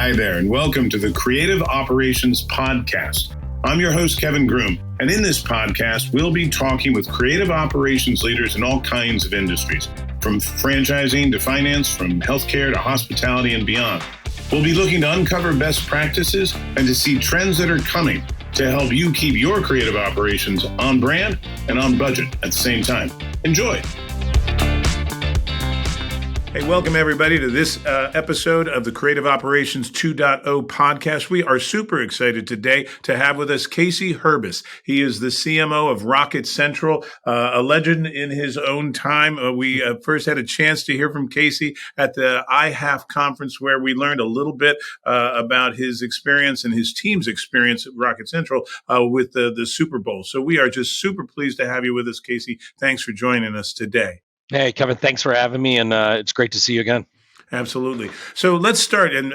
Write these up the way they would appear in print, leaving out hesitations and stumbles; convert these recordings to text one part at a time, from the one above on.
Hi there, and welcome to the Creative Operations Podcast. I'm your host, Kevin Groom, and in this podcast, we'll be talking with creative operations leaders in all kinds of industries, from franchising to finance, from healthcare to hospitality and beyond. We'll be looking to uncover best practices and to see trends that are coming to help you keep your creative operations on brand and on budget at the same time. Enjoy. Hey, welcome everybody to this episode of the Creative Operations 2.0 podcast. We are super excited today to have with us Casey Hurbis. He is the CMO of Rocket Central, a legend in his own time. We first had a chance to hear from Casey at the IHAF conference, where we learned a little bit about his experience and his team's experience at Rocket Central with the Super Bowl. So we are just super pleased to have you with us, Casey. Thanks for joining us today. Hey, Kevin, thanks for having me, and it's great to see you again. Absolutely. So let's start, and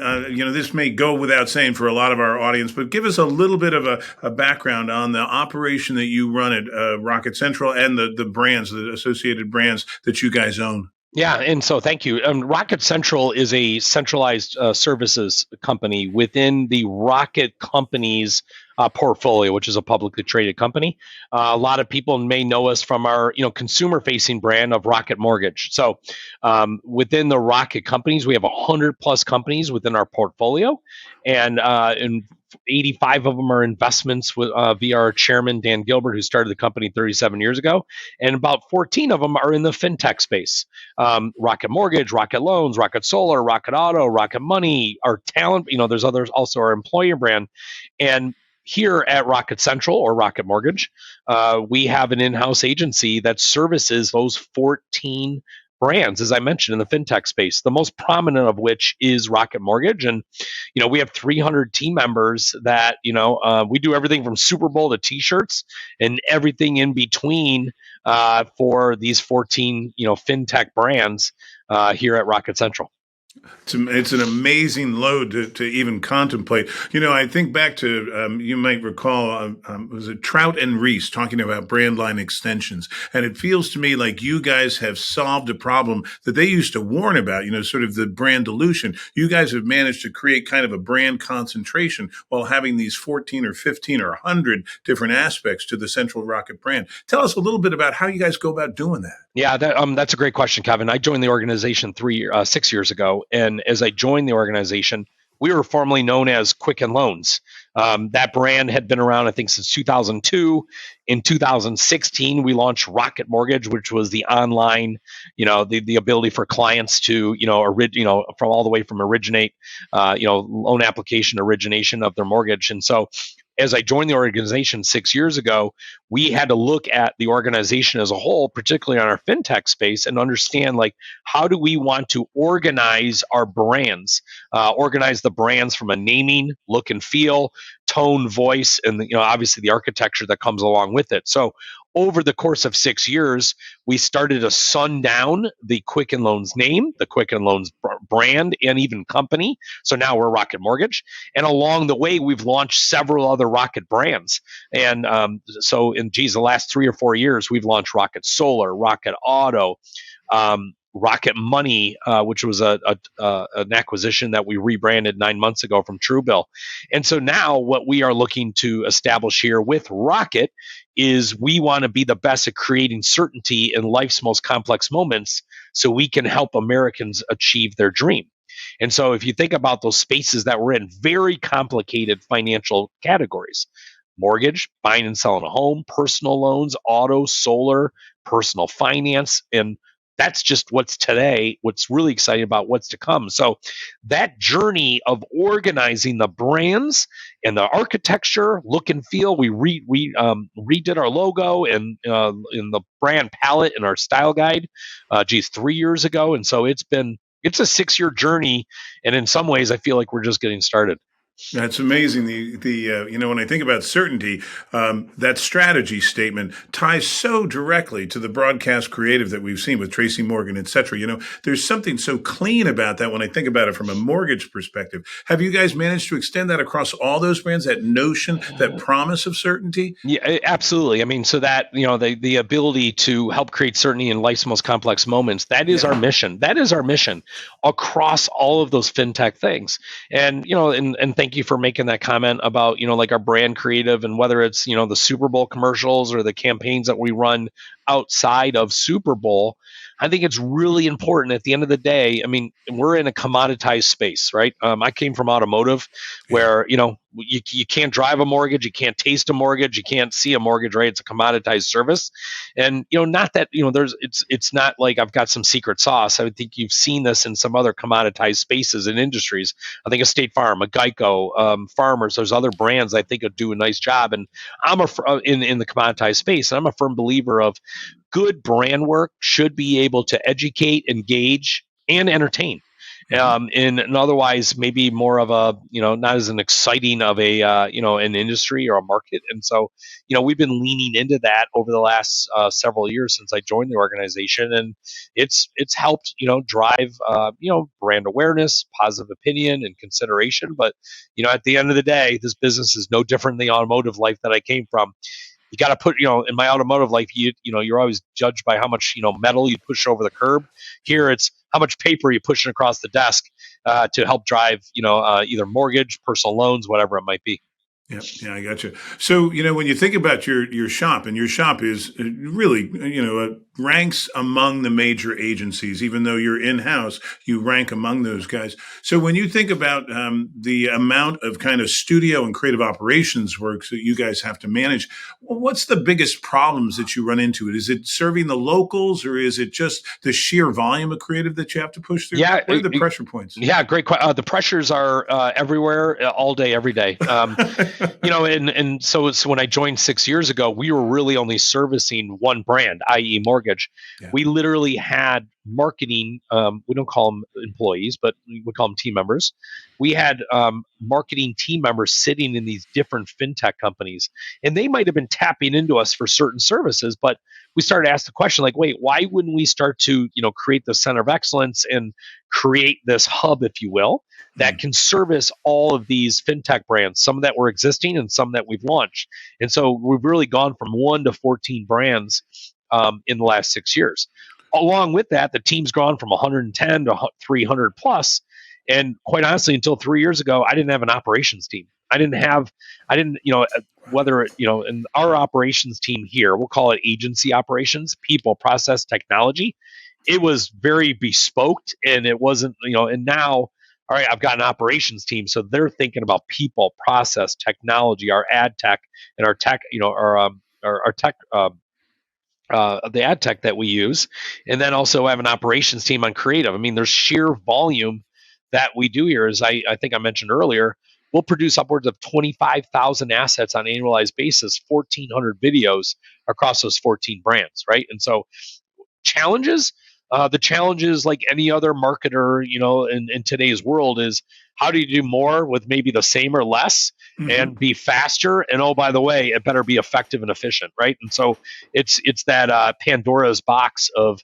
this may go without saying for a lot of our audience, but give us a little bit of a background on the operation that you run at Rocket Central and the brands, the associated brands that you guys own. Yeah, and so thank you. Rocket Central is a centralized services company within the Rocket Companies portfolio, which is a publicly traded company. A lot of people may know us from our consumer-facing brand of Rocket Mortgage. So within the Rocket Companies, we have 100 plus companies within our portfolio, and 85 of them are investments via our chairman, Dan Gilbert, who started the company 37 years ago. And about 14 of them are in the fintech space. Rocket Mortgage, Rocket Loans, Rocket Solar, Rocket Auto, Rocket Money, our talent, there's others, also our employer brand. And here at Rocket Central or Rocket Mortgage, we have an in-house agency that services those 14 brands, as I mentioned, in the fintech space, the most prominent of which is Rocket Mortgage. And, we have 300 team members that, we do everything from Super Bowl to t-shirts and everything in between for these 14, fintech brands here at Rocket Central. It's an amazing load to even contemplate. I think back to, you might recall, was it Trout and Reese talking about brand line extensions? And it feels to me like you guys have solved a problem that they used to warn about, sort of the brand dilution. You guys have managed to create kind of a brand concentration while having these 14 or 15 or 100 different aspects to the Central Rocket brand. Tell us a little bit about how you guys go about doing that. Yeah, that's a great question, Kevin. I joined the organization 6 years ago, and as I joined the organization, we were formerly known as Quicken Loans. That brand had been around, I think, since 2002. In 2016, we launched Rocket Mortgage, which was the online, the ability for clients to, from all the way from originate, loan application origination of their mortgage. And so, as I joined the organization 6 years ago, we had to look at the organization as a whole, particularly on our fintech space, and understand, how do we want to organize our brands, organize the brands from a naming, look and feel, tone, voice, and obviously the architecture that comes along with it. So over the course of 6 years, we started to sundown the Quicken Loans name, the Quicken Loans brand, and even company. So now we're Rocket Mortgage. And along the way, we've launched several other Rocket brands. And so in the last 3 or 4 years, we've launched Rocket Solar, Rocket Auto, Rocket Money, which was an acquisition that we rebranded 9 months ago from Truebill. And so now what we are looking to establish here with Rocket is we want to be the best at creating certainty in life's most complex moments so we can help Americans achieve their dream. And so if you think about those spaces that we're in, very complicated financial categories: mortgage, buying and selling a home, personal loans, auto, solar, personal finance, and that's just what's today. What's really exciting about what's to come. So that journey of organizing the brands and the architecture, look and feel, we redid our logo and in the brand palette and our style guide, 3 years ago. And so it's a 6 year journey. And in some ways, I feel like we're just getting started. That's amazing. When I think about certainty, that strategy statement ties so directly to the broadcast creative that we've seen with Tracy Morgan, et cetera. There's something so clean about that when I think about it from a mortgage perspective. Have you guys managed to extend that across all those brands, that notion, that promise of certainty? Yeah, absolutely. I mean, so that, the ability to help create certainty in life's most complex moments, that is our Yeah. mission. That is our mission across all of those fintech things. And, and thank you for making that comment about, like our brand creative, and whether it's, the Super Bowl commercials or the campaigns that we run outside of Super Bowl. I think it's really important at the end of the day. I mean, we're in a commoditized space, right? I came from automotive Yeah. where, you can't drive a mortgage, you can't taste a mortgage, you can't see a mortgage, right? It's a commoditized service. And, not that, it's not like I've got some secret sauce. I would think you've seen this in some other commoditized spaces and industries. I think a State Farm, a Geico, Farmers, there's other brands I think would do a nice job. And I'm in the commoditized space, and I'm a firm believer of good brand work should be able to educate, engage, and entertain. Mhm. In otherwise maybe more of a, not as an exciting of a, an industry or a market. And so, we've been leaning into that over the last several years since I joined the organization, and it's helped, drive, brand awareness, positive opinion, and consideration. But, at the end of the day, this business is no different than the automotive life that I came from. You got to put, in my automotive life, you're always judged by how much, metal you push over the curb. Here it's how much paper you pushing across the desk to help drive, either mortgage, personal loans, whatever it might be. Yeah, yeah, I got you. So, when you think about your shop, and your shop is really, ranks among the major agencies, even though you're in house, you rank among those guys. So, when you think about the amount of kind of studio and creative operations work that you guys have to manage, what's the biggest problems that you run into? Is it serving the locals, or is it just the sheer volume of creative that you have to push through? Yeah, What are the pressure points? yeah, great. The pressures are everywhere, all day, every day. And so it's when I joined 6 years ago, we were really only servicing one brand, i.e., mortgage. Yeah. We literally had marketing. We don't call them employees, but we call them team members. We had marketing team members sitting in these different fintech companies, and they might have been tapping into us for certain services, but we started to ask the question, like, wait, why wouldn't we start to, create the center of excellence and create this hub, if you will, that can service all of these fintech brands, some that were existing and some that we've launched. And so we've really gone from 1 to 14 brands in the last 6 years. Along with that, the team's gone from 110 to 300 plus. And quite honestly, until 3 years ago, I didn't have an operations team. I didn't, whether it, in our operations team here, we'll call it agency operations, people, process, technology. It was very bespoke, and it wasn't, and now, all right, I've got an operations team. So they're thinking about people, process, technology, our ad tech, and our tech, our tech, the ad tech that we use. And then also have an operations team on creative. I mean, there's sheer volume that we do here. As I think I mentioned earlier, we'll produce upwards of 25,000 assets on an annualized basis, 1,400 videos across those 14 brands, right? And so challenges, the challenges like any other marketer, in today's world is how do you do more with maybe the same or less Mhm. and be faster? And oh, by the way, it better be effective and efficient, right? And so it's that Pandora's box of,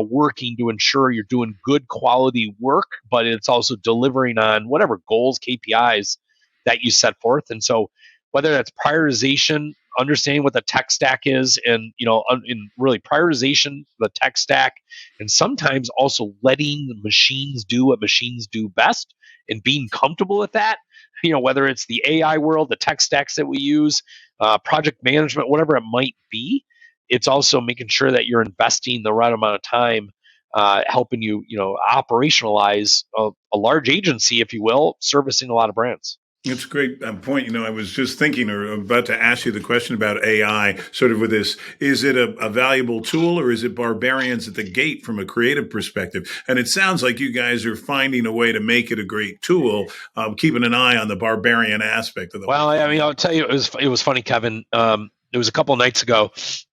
working to ensure you're doing good quality work, but it's also delivering on whatever goals, KPIs that you set forth. And so whether that's prioritization, understanding what the tech stack is, and, in really prioritization, the tech stack, and sometimes also letting the machines do what machines do best and being comfortable with that, whether it's the AI world, the tech stacks that we use, project management, whatever it might be. It's also making sure that you're investing the right amount of time, helping you, operationalize a large agency, if you will, servicing a lot of brands. It's a great point. I was just thinking or about to ask you the question about AI, sort of with this. Is it a valuable tool, or is it barbarians at the gate from a creative perspective? And it sounds like you guys are finding a way to make it a great tool, keeping an eye on the barbarian aspect of the whole Well, I thing. mean, I'll tell you, it was funny, Kevin. It was a couple of nights ago.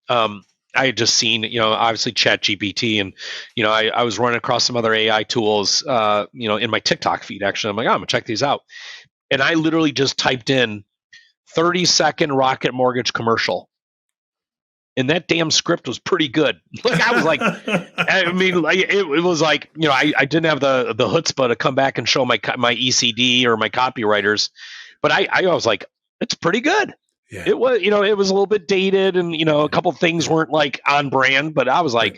I had just seen, obviously Chat GPT, and I was running across some other AI tools, in my TikTok feed. Actually, I'm like, oh, I'm gonna check these out. and I literally just typed in 30-second Rocket Mortgage commercial, and that damn script was pretty good. Like I was like, I mean, like it was like, I didn't have the chutzpah to come back and show my ECD or my copywriters, but I was like, it's pretty good. Yeah. It was, it was a little bit dated, and a couple of things weren't like on brand, but I was like,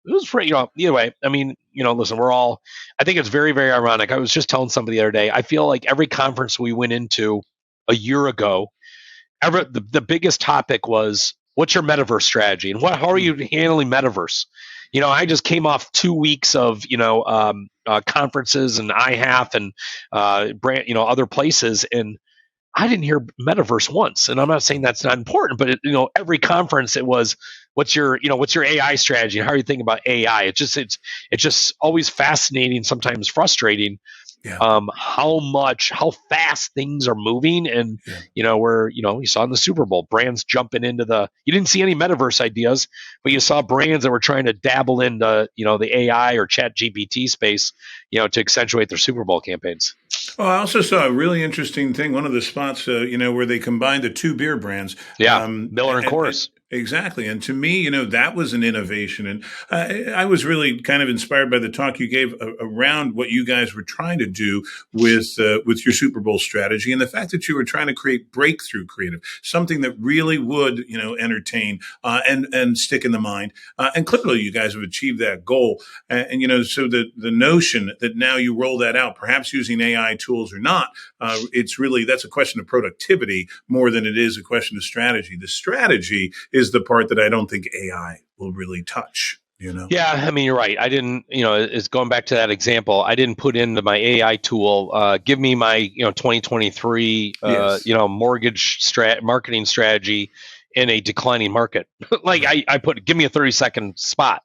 it was pretty, either way. I mean, listen, I think it's very, very ironic. I was just telling somebody the other day, I feel like every conference we went into a year ago, the biggest topic was, what's your metaverse strategy, and how are you handling metaverse? I just came off 2 weeks of conferences and IHAF and brand, other places, and I didn't hear metaverse once. And I'm not saying that's not important, but every conference it was, what's your AI strategy? How are you thinking about AI? It's just always fascinating, sometimes frustrating. Yeah. How fast things are moving, and where you saw in the Super Bowl brands jumping into you didn't see any metaverse ideas, but you saw brands that were trying to dabble into the AI or Chat GPT space, to accentuate their Super Bowl campaigns. Oh, I also saw a really interesting thing. One of the spots, where they combined the two beer brands. Yeah, Miller and Coors. Exactly. And to me, that was an innovation. And I was really kind of inspired by the talk you gave around what you guys were trying to do with your Super Bowl strategy, and the fact that you were trying to create breakthrough creative, something that really would, entertain and stick in the mind. And clearly you guys have achieved that goal. So the notion that now you roll that out, perhaps using AI tools or not, that's a question of productivity more than it is a question of strategy. The strategy is the part that I don't think AI will really touch. Yeah, I mean, you're right. I didn't, it's going back to that example. I didn't put into my AI tool, give me my, 2023, Yes. mortgage marketing strategy in a declining market. Like I put, give me a 30-second spot.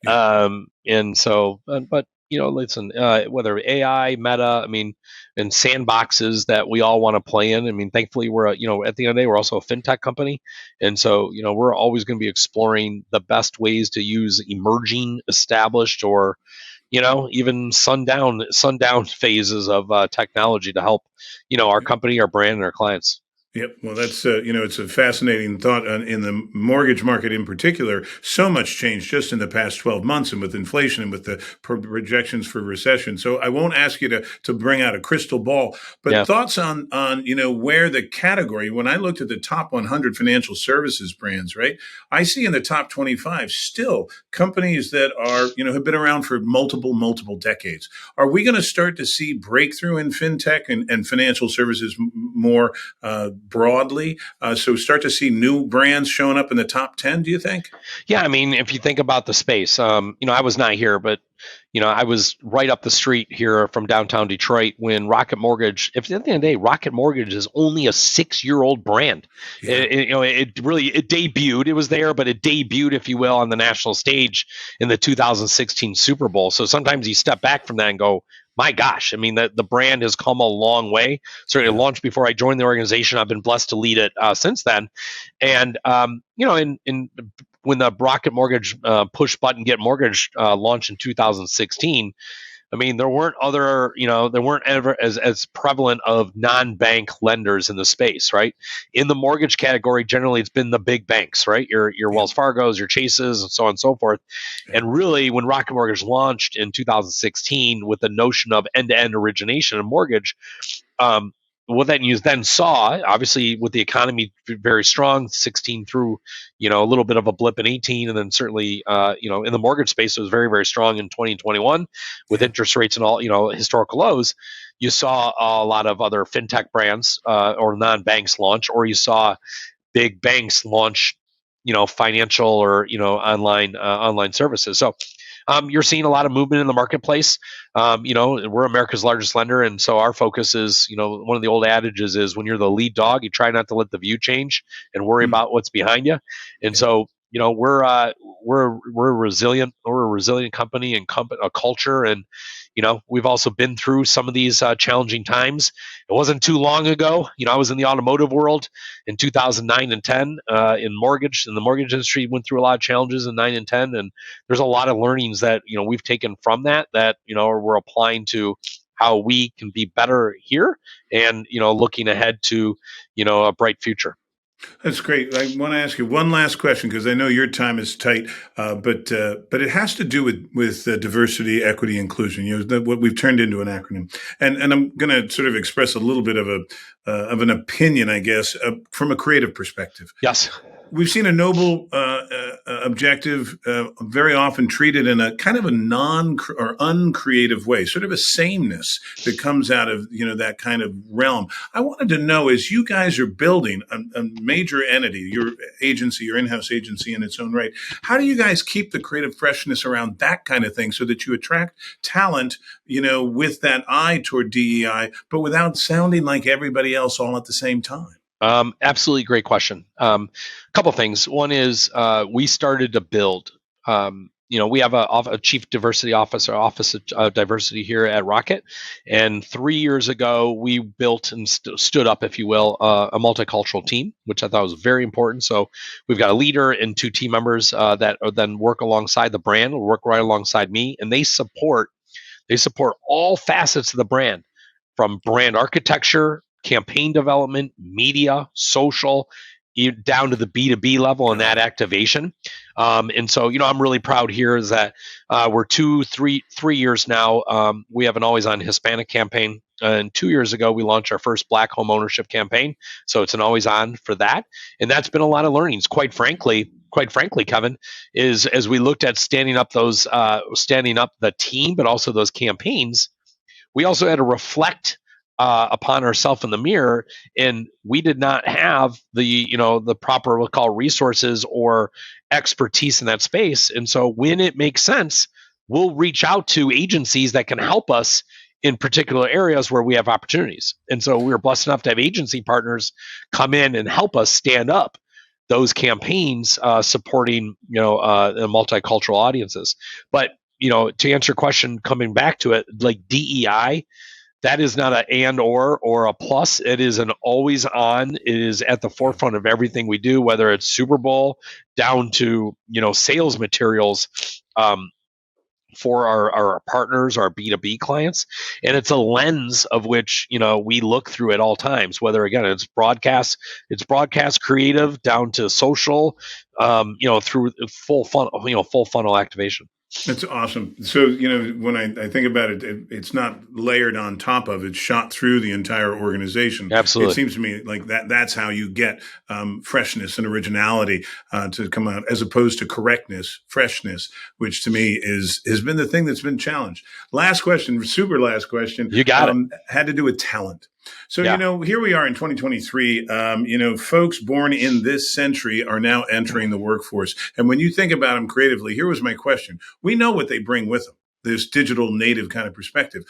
Yeah. And so, but listen, whether AI, Meta, I mean, and sandboxes that we all want to play in. I mean, thankfully, we're at the end of the day, we're also a fintech company, and so we're always going to be exploring the best ways to use emerging, established, or even sundown phases of technology to help our company, our brand, and our clients. Yep. Well, that's, it's a fascinating thought in the mortgage market in particular. So much change just in the past 12 months, and with inflation and with the projections for recession. So I won't ask you to bring out a crystal ball, but thoughts on, where the category, when I looked at the top 100 financial services brands, right, I see in the top 25 still companies that are, have been around for multiple decades. Are we going to start to see breakthrough in fintech and financial services more, broadly, so start to see new brands showing up in the top 10, do you think? Yeah, I mean, if you think about the space, I was not here, but I was right up the street here from downtown Detroit when Rocket Mortgage. If at the end of the day, Rocket Mortgage is only a 6-year-old brand. Yeah. It debuted. It was there, but it debuted, if you will, on the national stage in the 2016 Super Bowl. So sometimes you step back from that and go, my gosh, I mean, the brand has come a long way. Certainly it launched before I joined the organization. I've been blessed to lead it since then. And, when the Rocket Mortgage push button get mortgage launched in 2016, I mean, there weren't ever as prevalent of non-bank lenders in the space, right? In the mortgage category, generally it's been the big banks, right? Your Wells Fargo's, your Chases, and so on and so forth. Yeah. And really, when Rocket Mortgage launched in 2016 with the notion of end-to-end origination and mortgage, what then you then saw, obviously, with the economy very strong, 16 through, a little bit of a blip in 18, and then certainly, in the mortgage space, it was very, very strong in 2021 with interest rates and all, historical lows. You saw a lot of other fintech brands or non-banks launch, or you saw big banks launch, financial or online services. So you're seeing a lot of movement in the marketplace. We're America's largest lender, and so our focus is, one of the old adages is when you're the lead dog, you try not to let the view change and worry about what's behind you. And so, we're a resilient company and a culture, and we've also been through some of these challenging times. It wasn't too long ago. I was in the automotive world in 2009 and 10 in the mortgage industry. Went through a lot of challenges in 9 and 10, and there's a lot of learnings that we've taken from that we're applying to how we can be better here, and looking ahead to a bright future. That's great. I want to ask you one last question because I know your time is tight, but it has to do with diversity, equity, inclusion. What we've turned into an acronym, and I'm going to sort of express a little bit of an opinion, I guess, from a creative perspective. Yes. We've seen a noble objective very often treated in a kind of a non or uncreative way, sort of a sameness that comes out of that kind of realm. I wanted to know, as you guys are building a major entity, your agency, your in-house agency in its own right, how do you guys keep the creative freshness around that kind of thing so that you attract talent, with that eye toward DEI, but without sounding like everybody else all at the same time? Absolutely great question. Couple things. One is we started to build. We have a chief diversity officer, office of diversity here at Rocket, and 3 years ago we built and stood up, if you will, a multicultural team, which I thought was very important. So we've got a leader and 2 team members that then work alongside the brand, work right alongside me, and they support all facets of the brand, from brand architecture, campaign development, media, social, down to the B2B level and that activation. And so, I'm really proud here is that we're 3 years now. We have an always on Hispanic campaign. And 2 years ago, we launched our first Black home ownership campaign. So it's an always on for that. And that's been a lot of learnings, quite frankly, Kevin, is as we looked at standing up the team, but also those campaigns, we also had to reflect upon ourselves in the mirror, and we did not have the proper, we'll call, resources or expertise in that space. And so when it makes sense, we'll reach out to agencies that can help us in particular areas where we have opportunities. And so we were blessed enough to have agency partners come in and help us stand up those campaigns, supporting multicultural audiences. But to answer your question, coming back to it, like DEI, that is not an and or a plus. It is an always on. It is at the forefront of everything we do, whether it's Super Bowl down to sales materials for our partners, our B2B clients. And it's a lens of which we look through at all times, whether again it's broadcast creative down to social, through full funnel activation. That's awesome. So, when I think about it, it's not layered on top of, it's shot through the entire organization. Absolutely. It seems to me like that's how you get freshness and originality to come out, as opposed to correctness, freshness, which to me has been the thing that's been challenged. Last question, super last question. You got it. Had to do with talent. So, Yeah. Here we are in 2023, folks born in this century are now entering the workforce. And when you think about them creatively, here was my question. We know what they bring with them, this digital native kind of perspective.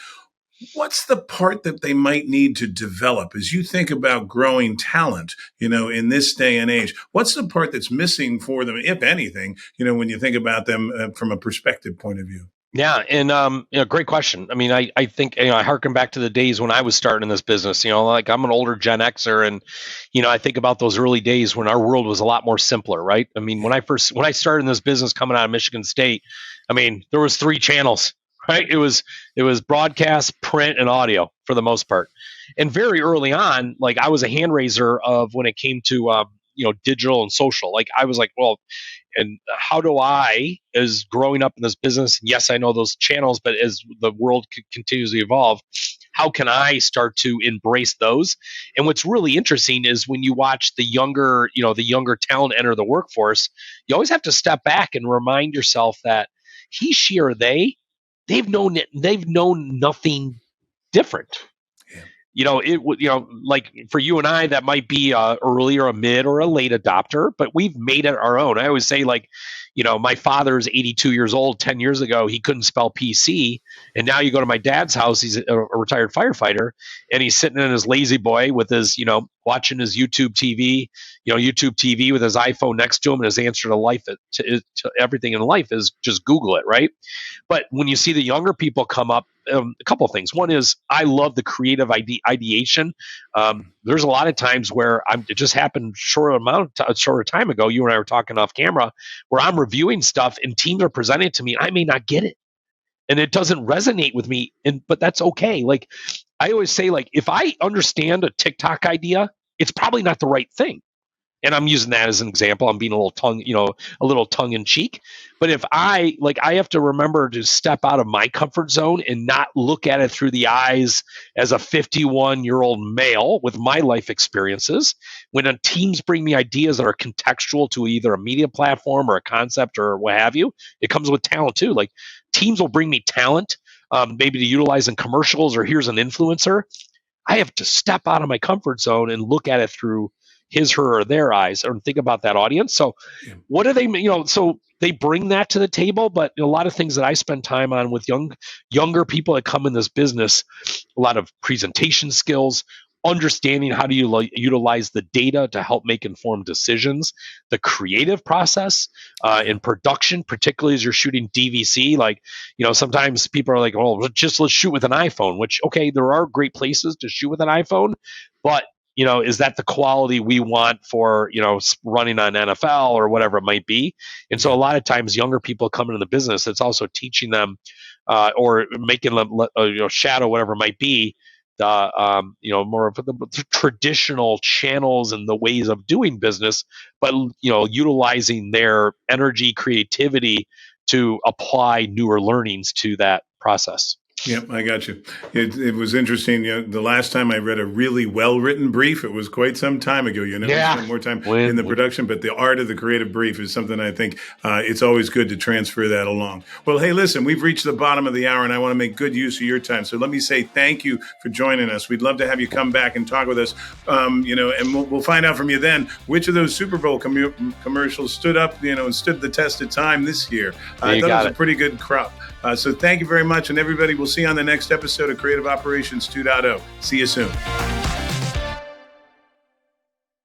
What's the part that they might need to develop as you think about growing talent, in this day and age? What's the part that's missing for them, if anything, when you think about them from a perspective point of view? Yeah, and great question. I mean, I think I harken back to the days when I was starting in this business. Like I'm an older Gen Xer, and I think about those early days when our world was a lot more simpler, right? I mean, when I started in this business coming out of Michigan State, I mean, there was 3 channels, right? It was broadcast, print, and audio for the most part. And very early on, like I was a hand raiser of when it came to digital and social. Like I was like, well, and how do I, as growing up in this business, yes, I know those channels, but as the world continues to evolve, how can I start to embrace those? And what's really interesting is when you watch the younger talent enter the workforce, you always have to step back and remind yourself that he, she, or they've known nothing different. Like for you and I, that might be early or a mid or a late adopter, but we've made it our own. I always say, like, my father's 82 years old. 10 years ago, he couldn't spell PC. And now you go to my dad's house, he's a retired firefighter, and he's sitting in his lazy boy with his, watching his YouTube TV with his iPhone next to him, and his answer to life, to everything in life is just Google it, right? But when you see the younger people come up, a couple of things. One is I love the creative ideation. There's a lot of times where it just happened shorter time ago. You and I were talking off camera, where I'm reviewing stuff and teams are presenting it to me. I may not get it. and it doesn't resonate with me. But that's okay. Like I always say, like if I understand a TikTok idea, it's probably not the right thing. And I'm using that as an example. I'm being a little tongue in cheek. But if I have to remember to step out of my comfort zone and not look at it through the eyes as a 51-year-old male with my life experiences. When teams bring me ideas that are contextual to either a media platform or a concept or what have you, it comes with talent too. Like teams will bring me talent, maybe to utilize in commercials, or here's an influencer. I have to step out of my comfort zone and look at it through his, her, or their eyes, and think about that audience. So what do they, so they bring that to the table, but a lot of things that I spend time on with younger people that come in this business, a lot of presentation skills, understanding how to utilize the data to help make informed decisions, the creative process in production, particularly as you're shooting DVC. Like, sometimes people are like, oh, let's shoot with an iPhone, which, okay, there are great places to shoot with an iPhone, but is that the quality we want for, running on NFL or whatever it might be? And so a lot of times younger people come into the business, it's also teaching them or making them shadow whatever it might be, more of the traditional channels and the ways of doing business, but, utilizing their energy, creativity to apply newer learnings to that process. Yep, I got you. It was interesting. The last time I read a really well-written brief, it was quite some time ago. We spent more time in the production, but the art of the creative brief is something I think it's always good to transfer that along. Well, hey, listen, we've reached the bottom of the hour, and I want to make good use of your time. So let me say thank you for joining us. We'd love to have you come back and talk with us, and we'll find out from you then which of those Super Bowl commercials stood up, and stood the test of time this year. I thought it was a pretty good crop. So thank you very much, and everybody, we'll see you on the next episode of Creative Operations 2.0. See you soon.